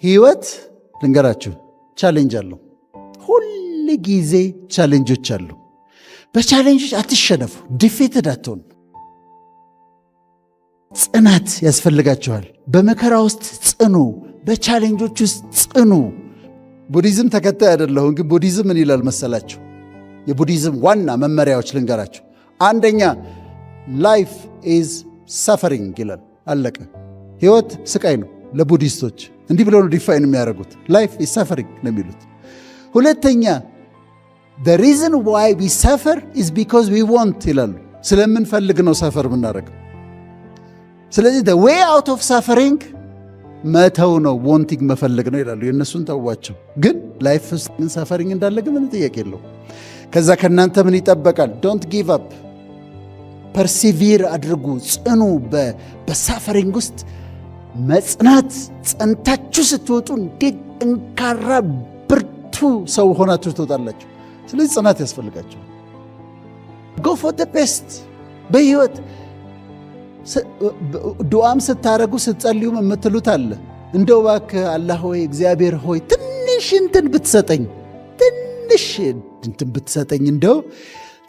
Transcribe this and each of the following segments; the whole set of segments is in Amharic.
ህይወት ልንገራችሁ ቻሌንጅ አለው። ሁል ጊዜ ቻሌንጆች አሉ። በቻሌንጆች አትሸነፉ፣ ዲፌትድ አትሆኑ። ጽናት ያስፈልጋችኋል። በመከራ ውስጥ ጽኑ፣ በቻሌንጆች ውስጥ ጽኑ። ቡዲዝም ተከታይ አይደለሁም፣ ግን ቡዲዝም ምን ይላል መሰላችሁ? የቡዲዝም ዋና መመሪያዎች ልንገራችሁ። አንደኛ ላይፍ ኢዝ ሰፈሪንግ ይላል። አለቀ። ህይወት ስቃይ ነው። ለቡዲስቶች እንዲህ ብለው ነው ዲፋይን የሚያደርጉት። ላይፍ ኢዝ ሰፈሪንግ ነው የሚሉት። ሁለተኛ the reason why we suffer is because we want ይላሉ። ስለምንፈልግ ነው ሰፈር የምናደርገው። ስለዚህ the way out of suffering መተው ነው፣ wanting መፈለግ ነው ይላሉ። የእነሱን ተዋቸው። ግን ላይፍ ውስጥ ምን ሰፈሪንግ እንዳለ ግን ምን ጥያቄ የለው። ከዛ ከእናንተ ምን ይጠበቃል? ዶንት ጊቭ አፕ፣ ፐርሲቪር አድርጉ፣ ጽኑ። በሳፈሪንግ ውስጥ መጽናት፣ ጸንታችሁ ስትወጡ እንዴት ጠንካራ ብርቱ ሰው ሆናችሁ ትወጣላችሁ። ስለዚህ ጽናት ያስፈልጋቸዋል። ጎ ፎር ዘ ቤስት በህይወት ዱዓም ስታረጉ ስትጸልዩም የምትሉት አለ። እንደው እባክህ አላህ ሆይ እግዚአብሔር ሆይ ትንሽ እንትን ብትሰጠኝ፣ ትንሽ እንትን ብትሰጠኝ፣ እንደው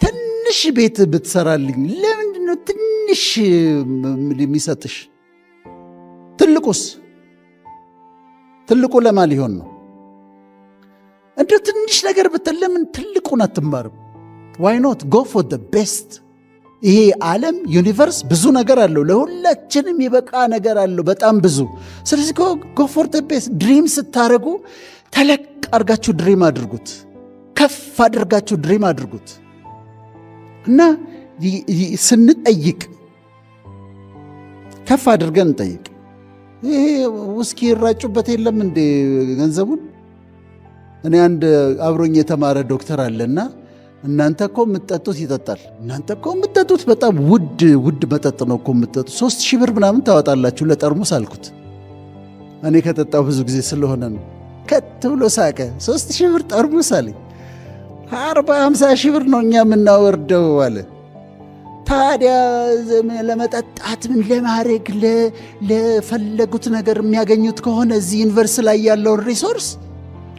ትንሽ ቤት ብትሰራልኝ። ለምንድን ነው ትንሽ የሚሰጥሽ? ትልቁ ለማ ሊሆን ነው? እንደው ትንሽ ነገር ብትል ለምን ትልቁን አትማርም? ዋይ ኖት ጎ ፎር ዘ ቤስት። ይሄ ዓለም ዩኒቨርስ ብዙ ነገር አለው። ለሁላችንም የበቃ ነገር አለው፣ በጣም ብዙ። ስለዚህ ጎ ፎር ዘ ቤስት። ድሪም ስታደርጉ ተለቅ አድርጋችሁ ድሪም አድርጉት፣ ከፍ አድርጋችሁ ድሪም አድርጉት። እና ስንጠይቅ ከፍ አድርገን እንጠይቅ። ይሄ ውስኪ ይራጩበት የለም እንዴ ገንዘቡን? እኔ አንድ አብሮኝ የተማረ ዶክተር አለና እናንተ እኮ የምትጠጡት ይጠጣል፣ እናንተ እኮ የምትጠጡት በጣም ውድ መጠጥ ነው እኮ የምትጠጡት፣ 3000 ብር ምናምን ታወጣላችሁ ለጠርሙስ አልኩት። እኔ ከጠጣው ብዙ ጊዜ ስለሆነ ነው። ከት ብሎ ሳቀ። 3000 ብር ጠርሙስ አለኝ። 40-50 ሺህ ብር ነው እኛ የምናወርደው አለ። ታዲያ ለመጠጣት ምን ለማድረግ ለፈለጉት ነገር የሚያገኙት ከሆነ እዚህ ዩኒቨርስ ላይ ያለውን ሪሶርስ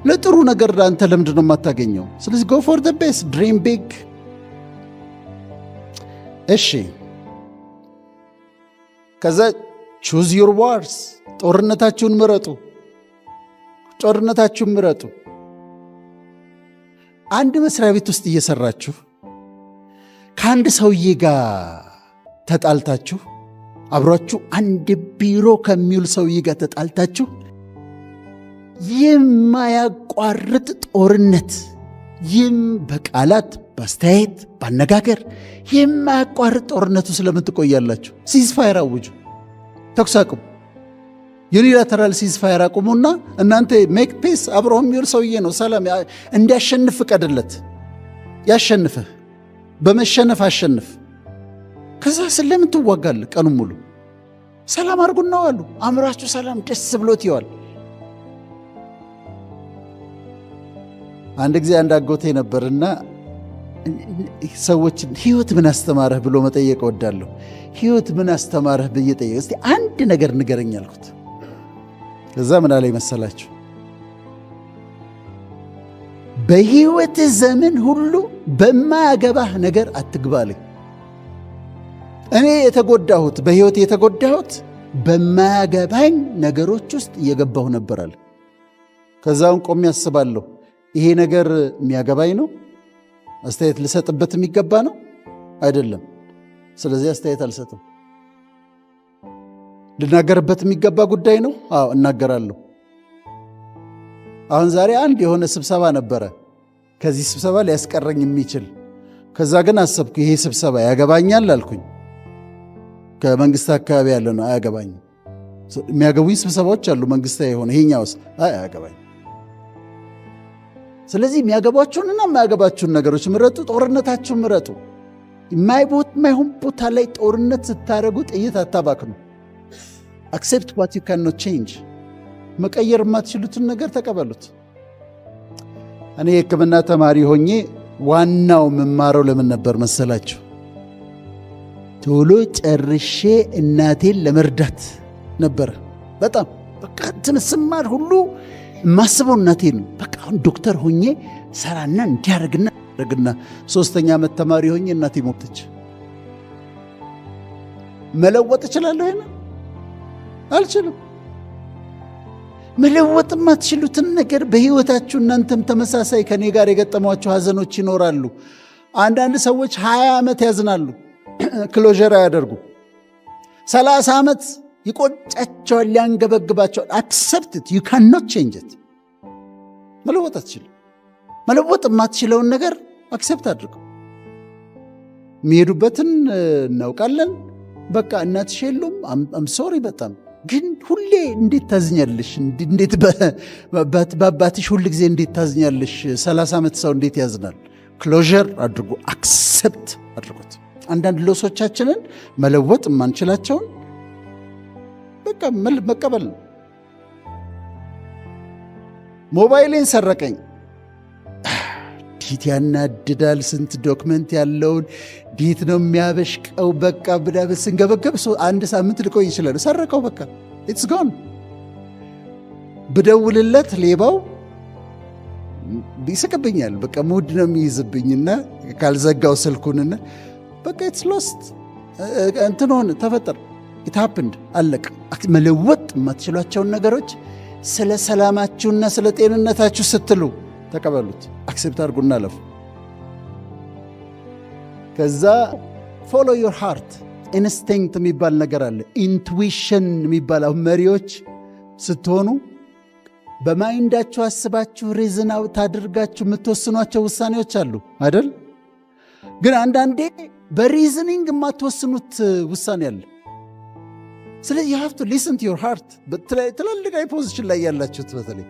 ለጥሩ ነገር አንተ ለምንድን ነው የማታገኘው? ስለዚህ ጎ ፎር ዘ ቤስት፣ ድሪም ቢግ። እሺ፣ ከዛ ቹዝ ዩር ዋርስ፣ ጦርነታችሁን ምረጡ። አንድ መስሪያ ቤት ውስጥ እየሰራችሁ ከአንድ ሰውዬ ጋር ተጣልታችሁ፣ አብሯችሁ አንድ ቢሮ ከሚውል ሰውዬ ጋር ተጣልታችሁ የማያቋርጥ ጦርነት፣ በቃላት በአስተያየት ባነጋገር የማያቋርጥ ጦርነቱ ስለምትቆያላችሁ ሲዝፋየር አውጁ። ተኩስ አቁም፣ ዩኒላተራል ሲዝፋየር አቁሙና እናንተ ሜክ ፒስ። አብሮ የሚውል ሰውዬ ነው፣ ሰላም እንዲያሸንፍ ፍቀድለት። ያሸንፍህ፣ በመሸነፍ አሸንፍ። ከዛ ስለምን ትዋጋለህ? ቀኑ ሙሉ ሰላም አድርጉና ዋሉ። አእምሯችሁ ሰላም ደስ ብሎት ይዋል። አንድ ጊዜ አንድ አጎቴ ነበርና ሰዎችን ህይወት ምን አስተማረህ ብሎ መጠየቅ እወዳለሁ። ህይወት ምን አስተማረህ ብዬ ጠየቅ፣ እስቲ አንድ ነገር ንገረኝ አልኩት። ከዛ ምን አለኝ መሰላችሁ? በህይወት ዘመን ሁሉ በማያገባህ ነገር አትግባልኝ። እኔ በህይወት የተጎዳሁት በማያገባኝ ነገሮች ውስጥ እየገባሁ ነበራል። ከዛውን ቆሜ ያስባለሁ፣ ይሄ ነገር የሚያገባኝ ነው? አስተያየት ልሰጥበት የሚገባ ነው? አይደለም። ስለዚህ አስተያየት አልሰጥም። ልናገርበት የሚገባ ጉዳይ ነው? አዎ እናገራለሁ። አሁን ዛሬ አንድ የሆነ ስብሰባ ነበረ፣ ከዚህ ስብሰባ ሊያስቀረኝ የሚችል። ከዛ ግን አሰብኩ፣ ይሄ ስብሰባ ያገባኛል አልኩኝ። ከመንግስት አካባቢ ያለ ነው፣ አያገባኝም። የሚያገቡኝ ስብሰባዎች አሉ መንግስታዊ የሆነ፣ ይሄኛውስ አያገባኝ። ስለዚህ የሚያገባችሁንና የማያገባችሁን ነገሮች ምረጡ፣ ጦርነታችሁን ምረጡ። የማይሆን ቦታ ላይ ጦርነት ስታደርጉ ጥይት አታባክኑ። አክሴፕት ዋት ዩ ካን ኖት ቼንጅ። መቀየር የማትችሉትን ነገር ተቀበሉት። እኔ የሕክምና ተማሪ ሆኜ ዋናው የምማረው ለምን ነበር መሰላችሁ? ቶሎ ጨርሼ እናቴን ለመርዳት ነበረ። በጣም በቃ እንትን ስማር ሁሉ ማስበው እናቴን በቃ አሁን ዶክተር ሆኜ ሰራና እንዲያደርግና ደግና 3ኛ ዓመት ተማሪ ሆኜ እናቴ ሞተች። መለወጥ እችላለሁ? ይሄን አልችልም። መለወጥ የማትችሉትን ነገር በህይወታችሁ እናንተም ተመሳሳይ ከኔ ጋር የገጠሟቸው ሐዘኖች ይኖራሉ። አንዳንድ ሰዎች 20 ዓመት ያዝናሉ፣ ክሎዥር አያደርጉ። 30 ዓመት ይቆጫቸዋል፣ ያንገበግባቸዋል። አክሰፕት ኢት ዩ ካን ኖት ቼንጅ ኢት። መለወጥ አትችልም። መለወጥ የማትችለውን ነገር አክሰፕት አድርገው። የሚሄዱበትን እናውቃለን። በቃ እናትሽ የሉም፣ አም ሶሪ በጣም ግን ሁሌ እንዴት ታዝኛለሽ? እንዴት በአባትሽ ሁል ጊዜ እንዴት ታዝኛለሽ? 30 ዓመት ሰው እንዴት ያዝናል? ክሎዥር አድርጎ አክሰፕት አድርጎት። አንዳንድ ሎሶቻችንን መለወጥ የማንችላቸውን በቃ መቀበል ነው። ሞባይሌን ሰረቀኝ፣ ዲት ያናድዳል። ስንት ዶክመንት ያለውን ዲት ነው የሚያበሽቀው። በቃ ብዳበት ስንገበገብ 1 ሳምንት ልቆይ ይችላል። ሰረቀው፣ በቃ ኢትስ ጎን። ብደውልለት ሌባው ይስቅብኛል። በቃ ሙድ ነው የሚይዝብኝና ካልዘጋው ስልኩንና በቃ ኢትስ ሎስት። እንትን ሆነ፣ ተፈጠረ፣ ኢት ሃፕንድ፣ አለቀ። መለወጥ የማትችሏቸውን ነገሮች ስለ ሰላማችሁና ስለ ጤንነታችሁ ስትሉ ተቀበሉት፣ አክሴፕት አድርጉና አለፉ። ከዛ ፎሎ ዮር ሃርት። ኢንስቲንክት የሚባል ነገር አለ፣ ኢንቱዊሽን የሚባል። አሁን መሪዎች ስትሆኑ በማይንዳችሁ አስባችሁ ሪዝን አውት አድርጋችሁ የምትወስኗቸው ውሳኔዎች አሉ አይደል? ግን አንዳንዴ በሪዝኒንግ የማትወስኑት ውሳኔ አለ። ስለዚህ you have to listen to your heart። ትላልቅ ፖዚሽን ላይ ያላችሁት በተለይ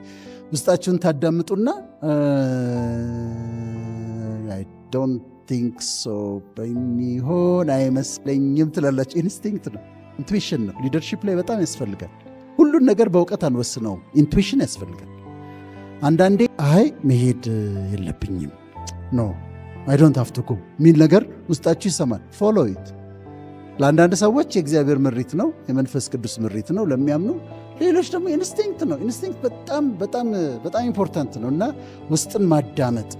ውስጣችሁን ታዳምጡና I don't think so በሚሆን አይመስለኝም ትላላችሁ። ኢንስቲንክት ነው፣ ኢንቱዊሽን ነው። ሊደርሺፕ ላይ በጣም ያስፈልጋል። ሁሉን ነገር በእውቀት አንወስነውም፣ ኢንቱዊሽን ያስፈልጋል። አንዳንዴ አይ መሄድ የለብኝም ኖ I don't have to go ሚል ነገር ውስጣችሁ ይሰማል። ፎሎ ኢት። ለአንዳንድ ሰዎች የእግዚአብሔር ምሪት ነው፣ የመንፈስ ቅዱስ ምሪት ነው ለሚያምኑ። ሌሎች ደግሞ ኢንስቲንክት ነው። ኢንስቲንክት በጣም በጣም በጣም ኢምፖርታንት ነው እና ውስጥን ማዳመጥ፣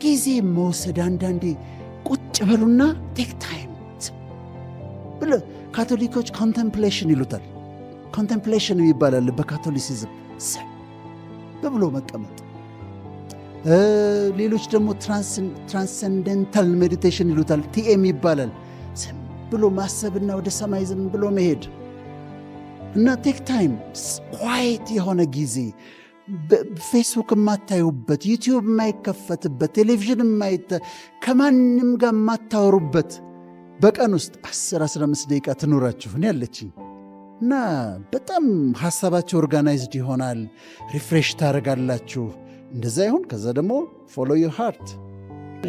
ጊዜ መውሰድ። አንዳንዴ ቁጭ በሉና ቴክ ታይም ብለ ካቶሊኮች ኮንቴምፕሌሽን ይሉታል። ኮንቴምፕሌሽን ይባላል በካቶሊሲዝም፣ በብሎ መቀመጥ። ሌሎች ደግሞ ትራንሰንደንታል ሜዲቴሽን ይሉታል፣ ቲኤም ይባላል። ዝም ብሎ ማሰብና ወደ ሰማይ ዝም ብሎ መሄድ እና ቴክ ታይም፣ ኳይት የሆነ ጊዜ፣ ፌስቡክ የማታዩበት፣ ዩቲዩብ የማይከፈትበት፣ ቴሌቪዥን ከማንም ጋር የማታወሩበት በቀን ውስጥ 10-15 ደቂቃ ትኖራችሁ እኔ ያለችኝ እና በጣም ሐሳባችሁ ኦርጋናይዝድ ይሆናል። ሪፍሬሽ ታደርጋላችሁ። እንደዛ ይሁን። ከዛ ደግሞ ፎሎ ዮር ሃርት።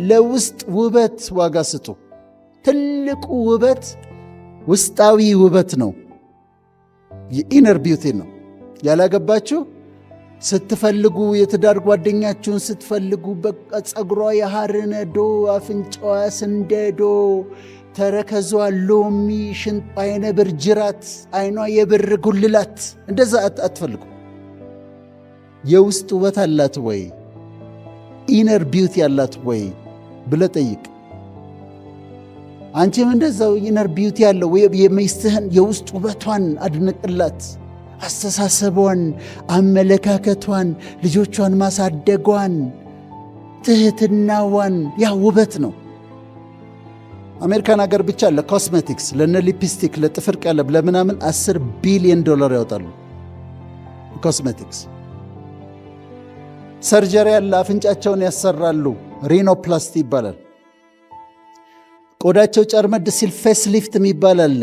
ለውስጥ ውበት ዋጋ ስጡ። ትልቁ ውበት ውስጣዊ ውበት ነው፣ የኢነር ቢዩቲ ነው። ያላገባችሁ ስትፈልጉ፣ የትዳር ጓደኛችሁን ስትፈልጉ፣ በቃ ጸጉሯ የሐር ነዶ፣ አፍንጫዋ ስንደዶ፣ ተረከዟ ሎሚ፣ ሽንጧ የነብር ጅራት፣ አይኗ የብር ጉልላት፣ እንደዛ አትፈልጉ። የውስጥ ውበት አላት ወይ? ኢነር ቢዩቲ አላት ወይ ብለህ ጠይቅ። አንቺም እንደዛው ኢነር ቢዩቲ ያለው የሚስትህን የውስጥ ውበቷን አድንቅላት። አስተሳሰቧን፣ አመለካከቷን፣ ልጆቿን ማሳደጓን፣ ትህትናዋን፣ ያ ውበት ነው። አሜሪካን ሀገር ብቻ ለኮስሜቲክስ፣ ለነ ሊፕስቲክ፣ ለጥፍር ቀለም፣ ለምናምን $10 ቢሊዮን ያወጣሉ። ኮስሜቲክስ ሰርጀሪ ያለ አፍንጫቸውን ያሰራሉ። ሪኖፕላስቲ ይባላል። ቆዳቸው ጨርመድ ሲል ፌስሊፍት ይባላል።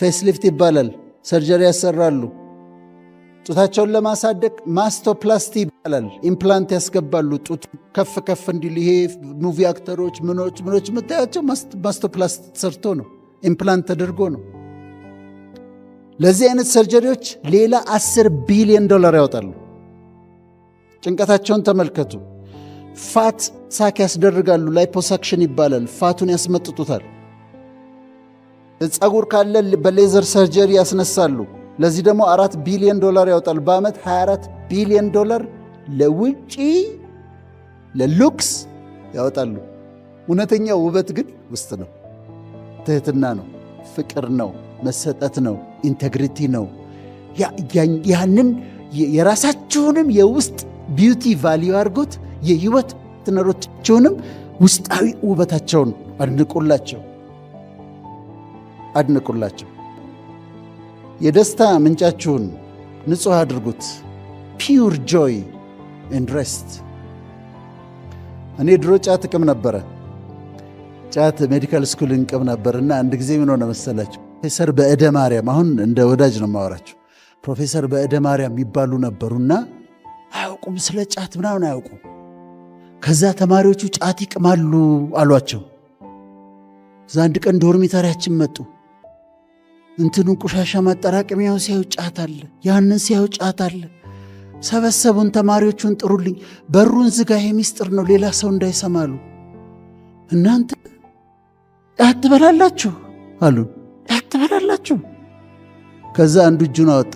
ፌስሊፍት ይባላል። ሰርጀሪ ያሰራሉ። ጡታቸውን ለማሳደግ ማስቶፕላስቲ ይባላል። ኢምፕላንት ያስገባሉ። ጡት ከፍ ከፍ እንዲል። ይሄ ሙቪ አክተሮች ምኖች የምታያቸው ማስቶፕላስቲ ሰርቶ ነው፣ ኢምፕላንት ተደርጎ ነው። ለዚህ አይነት ሰርጀሪዎች ሌላ $10 ቢሊዮን ያወጣሉ። ጭንቀታቸውን ተመልከቱ። ፋት ሳክ ያስደርጋሉ። ላይፖሳክሽን ይባላል። ፋቱን ያስመጥጡታል። ጸጉር ካለ በሌዘር ሰርጀሪ ያስነሳሉ። ለዚህ ደግሞ $4 ቢሊዮን ያወጣሉ። በዓመት $24 ቢሊዮን ለውጪ ለሉክስ ያወጣሉ። እውነተኛ ውበት ግን ውስጥ ነው። ትህትና ነው፣ ፍቅር ነው፣ መሰጠት ነው፣ ኢንቴግሪቲ ነው። ያንን የራሳችሁንም የውስጥ ቢዩቲ ቫሊዩ አድርጎት የህይወት ትነሮቻችሁንም ውስጣዊ ውበታቸውን አድንቁላቸው። የደስታ ምንጫችሁን ንጹሕ አድርጉት። ፒውር ጆይ ኤንድ ሬስት። እኔ ድሮ ጫት እቅም ነበረ። ጫት ሜዲካል ስኩል እንቅም ነበርና አንድ ጊዜ ምን ሆነ መሰላቸው? ፕሮፌሰር በእደ ማርያም፣ አሁን እንደ ወዳጅ ነው የማወራቸው። ፕሮፌሰር በእደ ማርያም የሚባሉ ነበሩና አያውቁም፣ ስለ ጫት ምናምን አያውቁም። ከዛ ተማሪዎቹ ጫት ይቅማሉ አሏቸው። እዛ አንድ ቀን ዶርሚተሪያችን መጡ። እንትኑን ቆሻሻ ማጠራቀሚያው ሲያዩ ጫት አለ፣ ያንን ሲያዩ ጫት አለ። ሰበሰቡን። ተማሪዎቹን ጥሩልኝ፣ በሩን ዝጋ፣ ይሄ ሚስጥር ነው፣ ሌላ ሰው እንዳይሰማሉ። እናንተ ጫት ትበላላችሁ አሉ። ጫት ትበላላችሁ? ከዛ አንዱ እጁን አወጣ።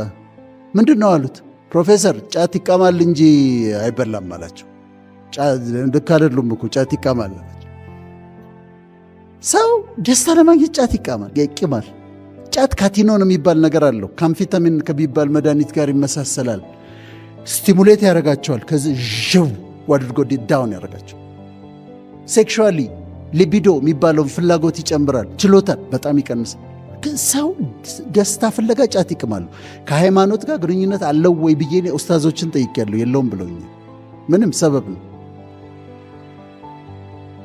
ምንድን ነው አሉት። ፕሮፌሰር ጫት ይቃማል እንጂ አይበላም አላቸው። ልክ አይደሉም እኮ ጫት ይቃማል አላቸው። ሰው ደስታ ለማግኘት ጫት ይቅማል። ጫት ካቲኖን የሚባል ነገር አለው። ካምፊታሚን ከሚባል መድኃኒት ጋር ይመሳሰላል። ስቲሙሌት ያደርጋቸዋል። ከዚህ ዥው አድርጎ ዳውን ያደርጋቸው። ሴክሹዋሊ ሊቢዶ የሚባለውን ፍላጎት ይጨምራል። ችሎታ በጣም ይቀንሳል። ግን ሰው ደስታ ፍለጋ ጫት ይቅማሉ። ከሃይማኖት ጋር ግንኙነት አለው ወይ ብዬ ኡስታዞችን ጠይቄያለሁ። የለውም ብለውኛል። ምንም ሰበብ ነው።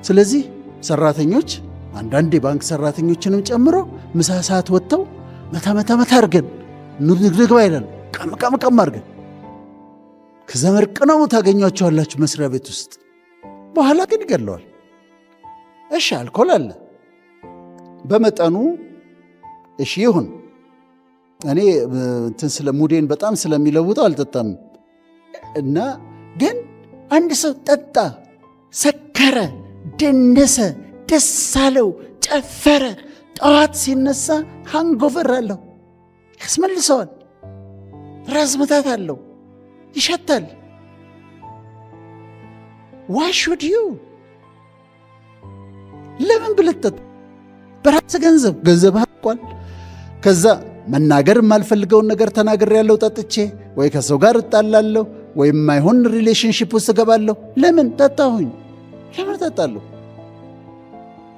ስለዚህ ሰራተኞች፣ አንዳንድ የባንክ ሰራተኞችንም ጨምሮ ምሳ ሰዓት ወጥተው መታ አድርገን ንግባ ይላሉ። ቀም አድርገን ከዛ መርቅነው ታገኟቸዋላችሁ መስሪያ ቤት ውስጥ። በኋላ ግን ይገለዋል። እሺ አልኮል አለ በመጠኑ እሺ ይሁን። እኔ ስለ ሙዴን በጣም ስለሚለውጠው አልጠጣም። እና ግን አንድ ሰው ጠጣ፣ ሰከረ፣ ደነሰ፣ ደስ አለው፣ ጨፈረ፣ ጠዋት ሲነሳ ሃንጎቨር አለው፣ ያስመልሰዋል፣ ራስ ምታት አለው፣ ይሸታል። ዋይ ሹድ ዩ? ለምን ብልጠጥ? በራስ ገንዘብ አቋል። ከዛ መናገር የማልፈልገውን ነገር ተናገር ያለው ጠጥቼ፣ ወይ ከሰው ጋር እጣላለሁ፣ ወይም ማይሆን ሪሌሽንሺፕ ውስጥ እገባለሁ። ለምን ጠጣሁኝ? ለምን ጠጣለሁ?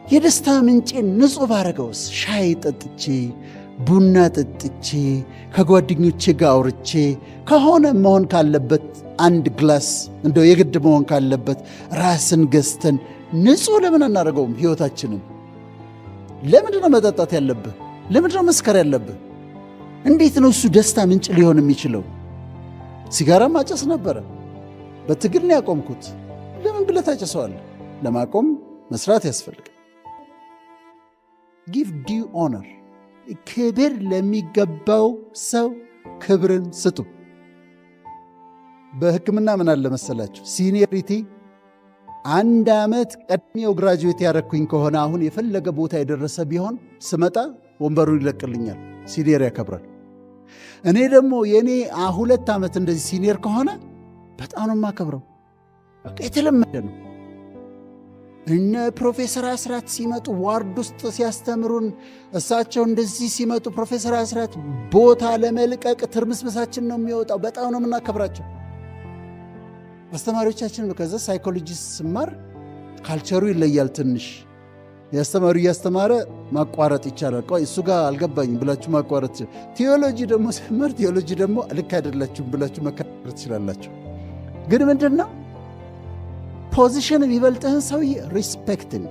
የደስታ ምንጬ ንጹሕ ባረገውስ? ሻይ ጠጥቼ፣ ቡና ጠጥቼ፣ ከጓደኞቼ ጋር አውርቼ ከሆነ መሆን ካለበት አንድ ግላስ እንደው የግድ መሆን ካለበት ራስን ገዝተን ንጹሕ ለምን አናደርገውም? ሕይወታችንም ለምንድን ነው መጠጣት ያለብህ? ለምንድን ነው መስከር ያለብህ? እንዴት ነው እሱ ደስታ ምንጭ ሊሆን የሚችለው? ሲጋራ ማጨስ ነበረ፣ በትግል ነው ያቆምኩት። ለምን ብለህ ታጨሰዋለህ? ለማቆም መስራት ያስፈልጋል። ጊቭ ዲው ኦነር፣ ክብር ለሚገባው ሰው ክብርን ስጡ። በሕክምና ምን አለ መሰላችሁ? ሲኒየሪቲ 1 ዓመት ቀድሜው ግራጁዌት ያደረግኩኝ ከሆነ አሁን የፈለገ ቦታ የደረሰ ቢሆን ስመጣ ወንበሩን ይለቅልኛል። ሲኒየር ያከብራል። እኔ ደግሞ የእኔ 2 ዓመት እንደዚህ ሲኒየር ከሆነ በጣም ነው የማከብረው። በቃ የተለመደ ነው። እነ ፕሮፌሰር አስራት ሲመጡ ዋርድ ውስጥ ሲያስተምሩን፣ እሳቸው እንደዚህ ሲመጡ ፕሮፌሰር አስራት ቦታ ለመልቀቅ ትርምስምሳችን ነው የሚወጣው። በጣም ነው የምናከብራቸው አስተማሪዎቻችን። ከዛ ሳይኮሎጂስት ስማር ካልቸሩ ይለያል ትንሽ። ያስተማሩ እያስተማረ ማቋረጥ ይቻላል። ቆይ እሱ ጋር አልገባኝም ብላችሁ ማቋረጥ። ቴዎሎጂ ደግሞ ስማር ቴዎሎጂ ደግሞ ልክ አይደላችሁም ብላችሁ መከራከር ትችላላችሁ። ግን ምንድን ነው ፖዚሽን የሚበልጥህን ሰውዬ ሪስፔክትን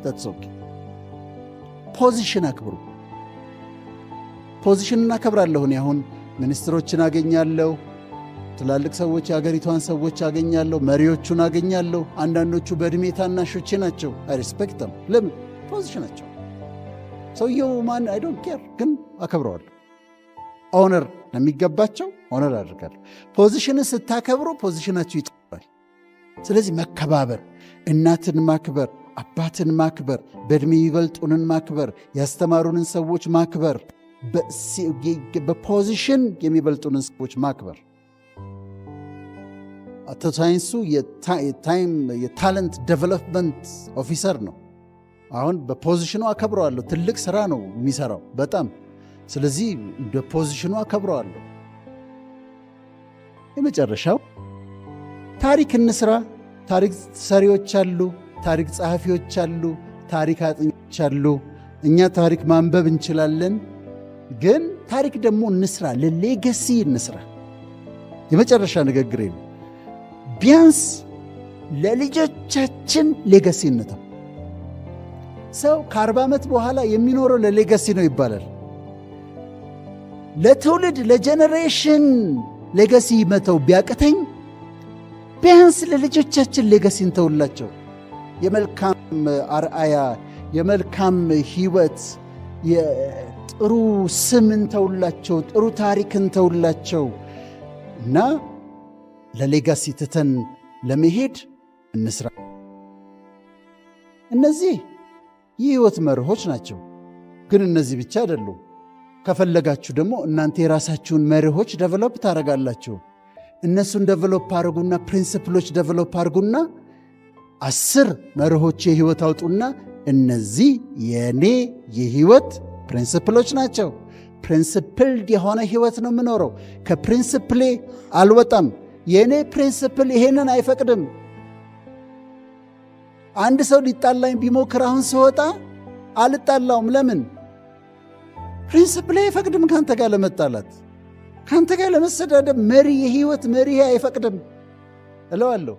ተጽኦኬ ፖዚሽን አክብሩ። ፖዚሽን እናከብራለሁ። እኔ አሁን ሚኒስትሮችን አገኛለሁ፣ ትላልቅ ሰዎች የአገሪቷን ሰዎች አገኛለሁ፣ መሪዎቹን አገኛለሁ። አንዳንዶቹ በዕድሜ ታናሾቼ ናቸው። አይ ሪስፔክትም። ለምን? ፖዚሽናቸው። ሰውየው ማን አይ ዶንት ኬር፣ ግን አከብረዋለሁ። ኦነር ለሚገባቸው ኦነር አድርጋለሁ። ፖዚሽንን ስታከብሩ ፖዚሽናችሁ ይጠባል። ስለዚህ መከባበር፣ እናትን ማክበር፣ አባትን ማክበር፣ በዕድሜ ይበልጡንን ማክበር፣ ያስተማሩንን ሰዎች ማክበር፣ በፖዚሽን የሚበልጡንን ሰዎች ማክበር። አቶ ሳይንሱ የታለንት ዴቨሎፕመንት ኦፊሰር ነው። አሁን በፖዚሽኑ አከብረዋለሁ። ትልቅ ስራ ነው የሚሰራው በጣም። ስለዚህ በፖዚሽኑ አከብረዋለሁ። የመጨረሻው ታሪክ እንስራ። ታሪክ ሰሪዎች አሉ፣ ታሪክ ጸሐፊዎች አሉ፣ ታሪክ አጥኞች አሉ። እኛ ታሪክ ማንበብ እንችላለን፣ ግን ታሪክ ደግሞ እንስራ፣ ለሌገሲ እንስራ። የመጨረሻ ንግግሬ ነው። ቢያንስ ለልጆቻችን ሌገሲ እንተው። ሰው ከ40 ዓመት በኋላ የሚኖረው ለሌገሲ ነው ይባላል። ለትውልድ ለጀኔሬሽን ሌገሲ መተው ቢያቅተኝ ቢያንስ ለልጆቻችን ሌገሲ እንተውላቸው። የመልካም አርአያ፣ የመልካም ሕይወት፣ የጥሩ ስም እንተውላቸው፣ ጥሩ ታሪክ እንተውላቸው እና ለሌጋሲ ትተን ለመሄድ እንስራ። እነዚህ የሕይወት መርሆች ናቸው። ግን እነዚህ ብቻ አይደሉም። ከፈለጋችሁ ደግሞ እናንተ የራሳችሁን መርሆች ደቨሎፕ ታደርጋላችሁ። እነሱን ደቨሎፕ አድርጉና ፕሪንስፕሎች ደቨሎፕ አድርጉና 10 መርሆች የሕይወት አውጡና እነዚህ የእኔ የሕይወት ፕሪንስፕሎች ናቸው። ፕሪንስፕልድ የሆነ ሕይወት ነው የምኖረው። ከፕሪንስፕሌ አልወጣም። የእኔ ፕሪንስፕል ይሄንን አይፈቅድም። አንድ ሰው ሊጣላኝ ቢሞክር አሁን ስወጣ አልጣላውም። ለምን? ፕሪንስፕሌ አይፈቅድም ካንተ ጋር ለመጣላት፣ ካንተ ጋር ለመሰዳደብ። የሕይወት መሪ አይፈቅድም እለዋለሁ።